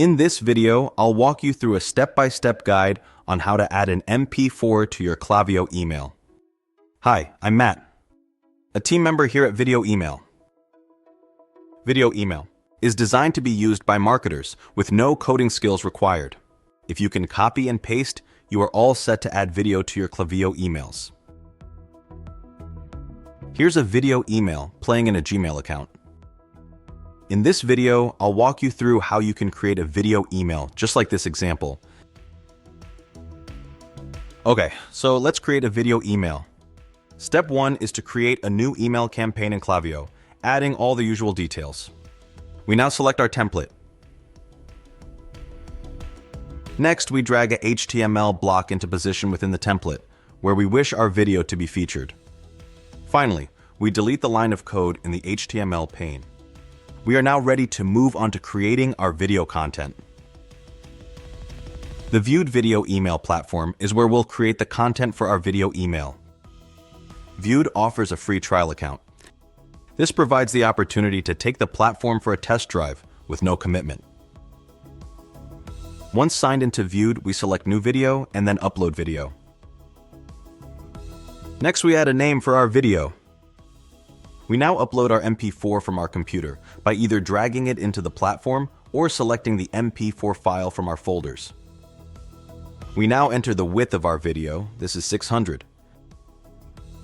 In this video, I'll walk you through a step-by-step guide on how to add an MP4 to your Klaviyo email. Hi, I'm Matt, a team member here at Video Email. Video Email is designed to be used by marketers with no coding skills required. If you can copy and paste, you are all set to add video to your Klaviyo emails. Here's a video email playing in a Gmail account. In this video, I'll walk you through how you can create a video email, just like this example. Okay, so let's create a video email. Step 1 is to create a new email campaign in Klaviyo, adding all the usual details. We now select our template. Next, we drag a HTML block into position within the template, where we wish our video to be featured. Finally, we delete the line of code in the HTML pane. We are now ready to move on to creating our video content. The Viewed Video Email platform is where we'll create the content for our video email. Viewed offers a free trial account. This provides the opportunity to take the platform for a test drive with no commitment. Once signed into Viewed, we select New Video and then Upload Video. Next, we add a name for our video. We now upload our MP4 from our computer by either dragging it into the platform or selecting the MP4 file from our folders. We now enter the width of our video. This is 600.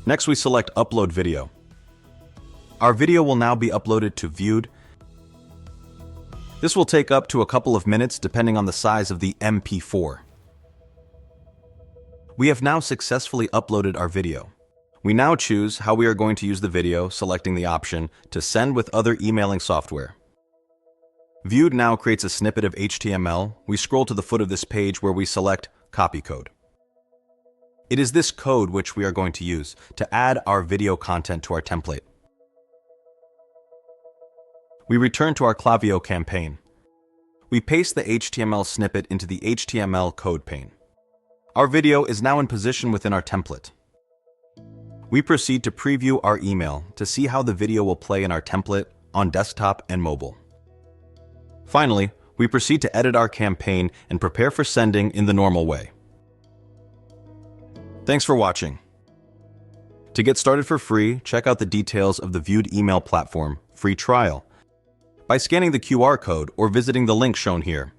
Next, we select Upload Video. Our video will now be uploaded to Viewed. This will take up to a couple of minutes depending on the size of the MP4. We have now successfully uploaded our video. We now choose how we are going to use the video, selecting the option to send with other emailing software. Viewed now creates a snippet of HTML. We scroll to the foot of this page where we select Copy Code. It is this code which we are going to use to add our video content to our template. We return to our Klaviyo campaign. We paste the HTML snippet into the HTML code pane. Our video is now in position within our template. We proceed to preview our email to see how the video will play in our template on desktop and mobile. Finally, we proceed to edit our campaign and prepare for sending in the normal way. Thanks for watching. To get started for free, check out the details of the Viewed Email platform free trial by scanning the QR code or visiting the link shown here.